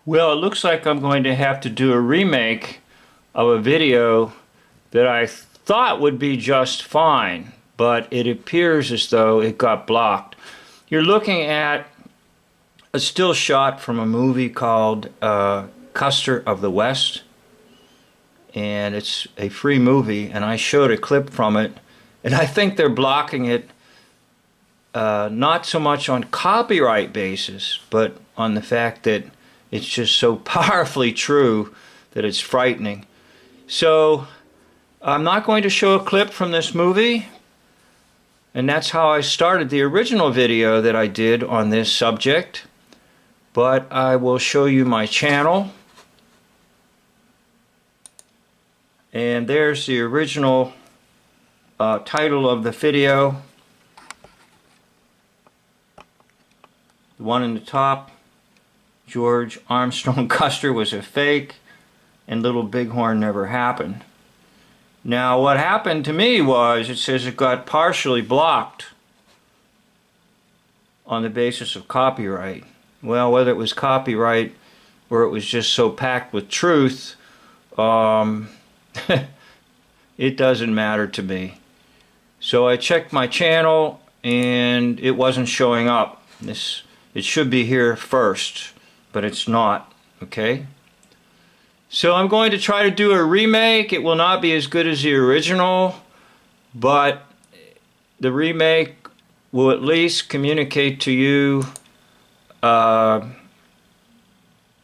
Well, it looks like I'm going to have to do a remake of a video that I thought would be just fine, but it appears as though it got blocked. You're looking at a still shot from a movie called Custer of the West, and it's a free movie, and I showed a clip from it, and I think they're blocking it not so much on copyright basis, but on the fact that it's just so powerfully true that it's frightening. So I'm not going to show a clip from this movie, and that's how I started the original video that I did on this subject, but I will show you my channel. And there's the original title of the video. The one in the top, George Armstrong Custer was a fake and Little Bighorn never happened. Now what happened to me was, it says it got partially blocked on the basis of copyright. Well, whether it was copyright or it was just so packed with truth, it doesn't matter to me. So I checked my channel and it wasn't showing up. It should be here first, but it's not, okay? So I'm going to try to do a remake. It will not be as good as the original, but the remake will at least communicate to you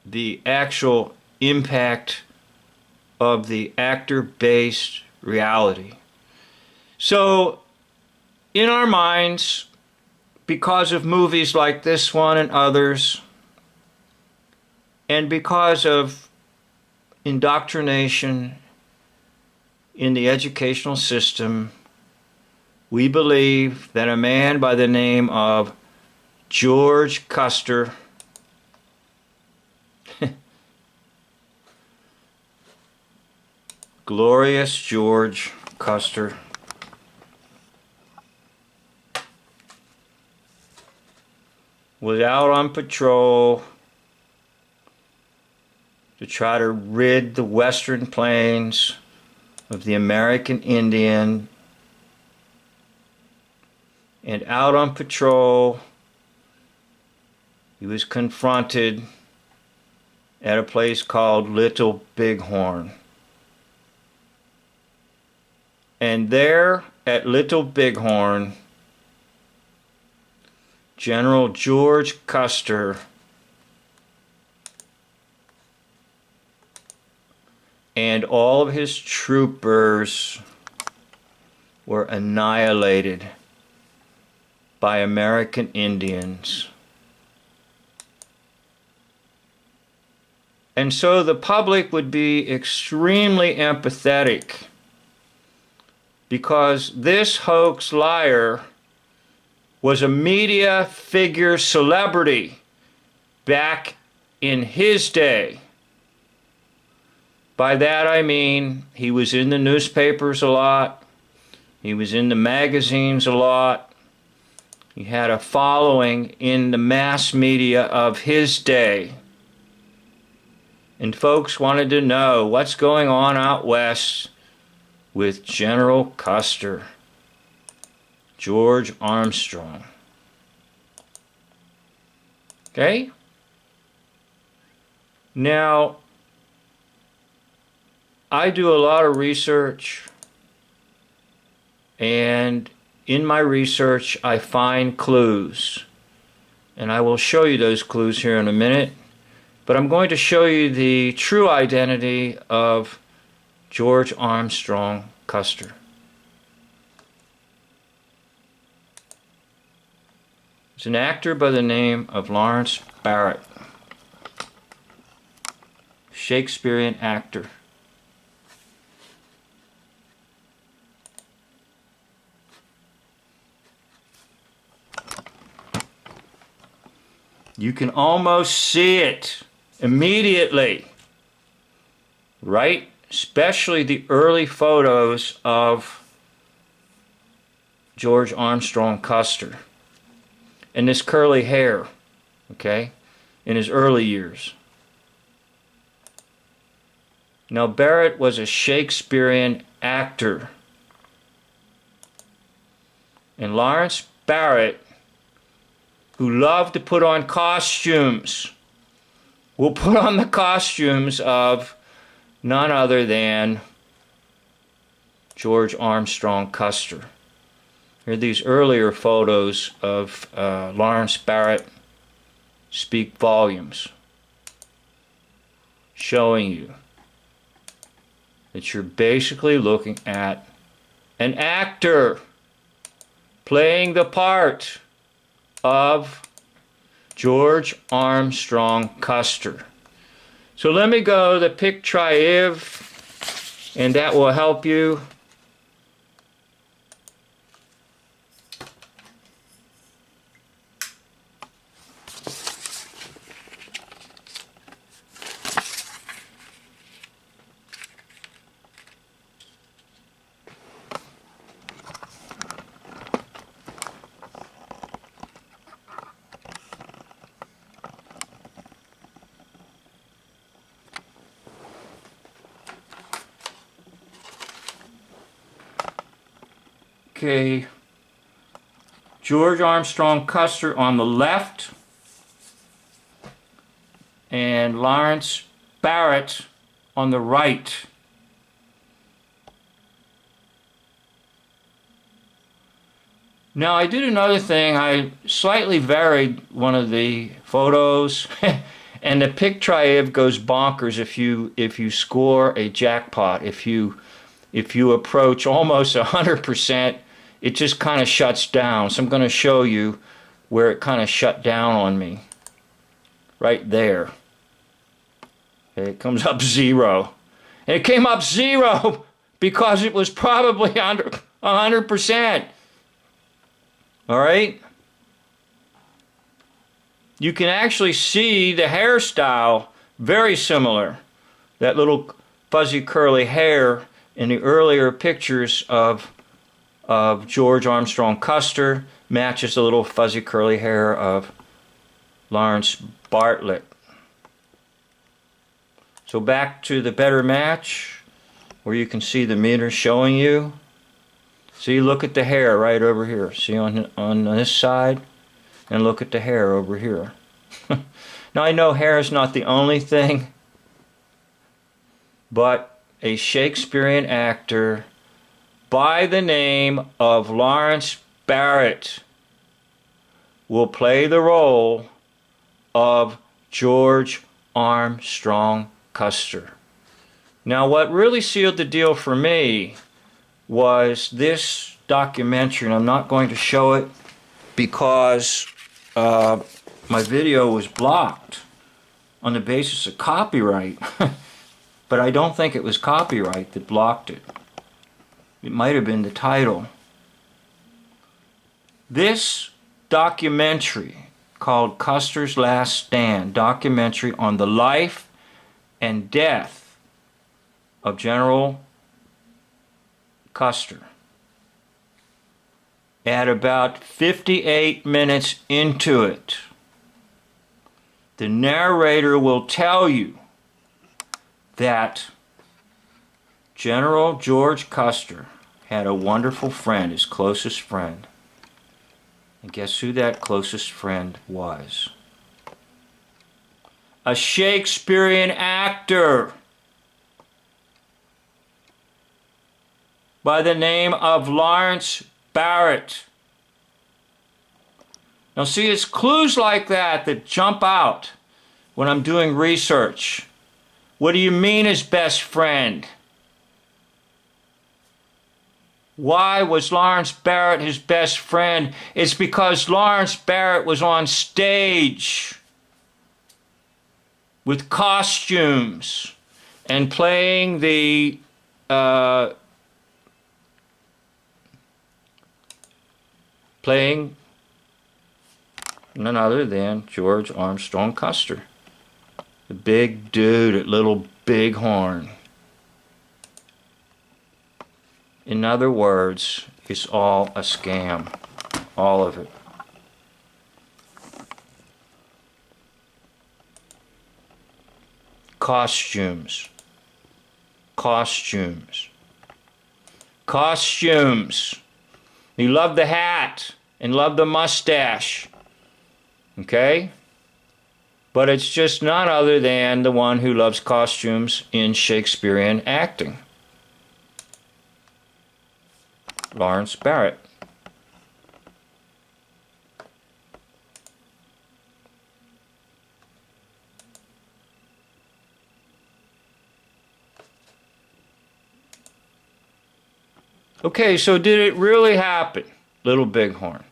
the actual impact of the actor-based reality. So, in our minds, because of movies like this one and others, and because of indoctrination in the educational system, we believe that a man by the name of George Custer Glorious George Custer was out on patrol to try to rid the western plains of the American Indian, and out on patrol he was confronted at a place called Little Bighorn. And there at Little Bighorn, General George Custer and all of his troopers were annihilated by American Indians. And so the public would be extremely empathetic, because this hoax liar was a media figure celebrity back in his day. By that I mean he was in the newspapers a lot, he was in the magazines a lot, he had a following in the mass media of his day. And folks wanted to know what's going on out west with General Custer, George Armstrong. Okay? Now, I do a lot of research, and in my research I find clues, and I will show you those clues here in a minute, but I'm going to show you the true identity of George Armstrong Custer. He's an actor by the name of Lawrence Barrett, Shakespearean actor. You can almost see it immediately, right? Especially the early photos of George Armstrong Custer and this curly hair, okay, in his early years. Now, Barrett was a Shakespearean actor. And Lawrence Barrett, who loved to put on costumes, will put on the costumes of none other than George Armstrong Custer. Here are these earlier photos of Lawrence Barrett speak volumes, showing you that you're basically looking at an actor playing the part of George Armstrong Custer. So let me go to the picture, and that will help you. Okay, George Armstrong Custer on the left, and Lawrence Barrett on the right. Now, I did another thing. I slightly varied one of the photos, and the picture goes bonkers if you score a jackpot. If you approach almost 100%, it just kind of shuts down. So I'm going to show you where it kind of shut down on me. Right there. Okay, it comes up 0. And it came up 0 because it was probably under 100%. All right? You can actually see the hairstyle very similar. That little fuzzy curly hair in the earlier pictures of George Armstrong Custer matches the little fuzzy curly hair of Lawrence Bartlett. So back to the better match, where you can see the meter showing you. See, look at the hair right over here. See on this side? And look at the hair over here. Now, I know hair is not the only thing, but a Shakespearean actor by the name of Lawrence Barrett will play the role of George Armstrong Custer. Now, what really sealed the deal for me was this documentary, and I'm not going to show it because my video was blocked on the basis of copyright. But I don't think it was copyright that blocked it. It might have been the title. This documentary, called Custer's Last Stand, documentary on the life and death of General Custer. At about 58 minutes into it, the narrator will tell you that General George Custer had a wonderful friend, his closest friend. And guess who that closest friend was? A Shakespearean actor by the name of Lawrence Barrett. Now see, it's clues like that that jump out when I'm doing research. What do you mean his best friend? Why was Lawrence Barrett his best friend? It's because Lawrence Barrett was on stage with costumes and playing the none other than George Armstrong Custer, the big dude at Little Bighorn. In other words, it's all a scam. All of it. Costumes. costumes. Costumes. He loved the hat and loved the mustache. Okay? But it's just none other than the one who loves costumes in Shakespearean acting. Lawrence Barrett. Okay, so did it really happen, Little Bighorn?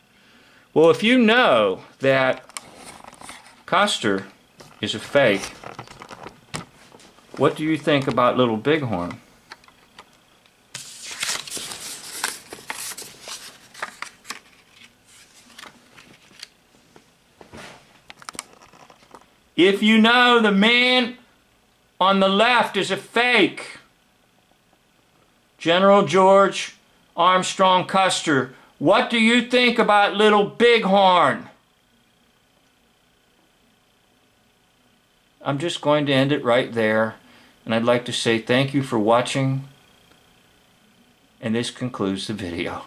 Well, if you know that Custer is a fake, what do you think about Little Bighorn? If you know the man on the left is a fake, General George Armstrong Custer, what do you think about Little Bighorn? I'm just going to end it right there, and I'd like to say thank you for watching, and this concludes the video.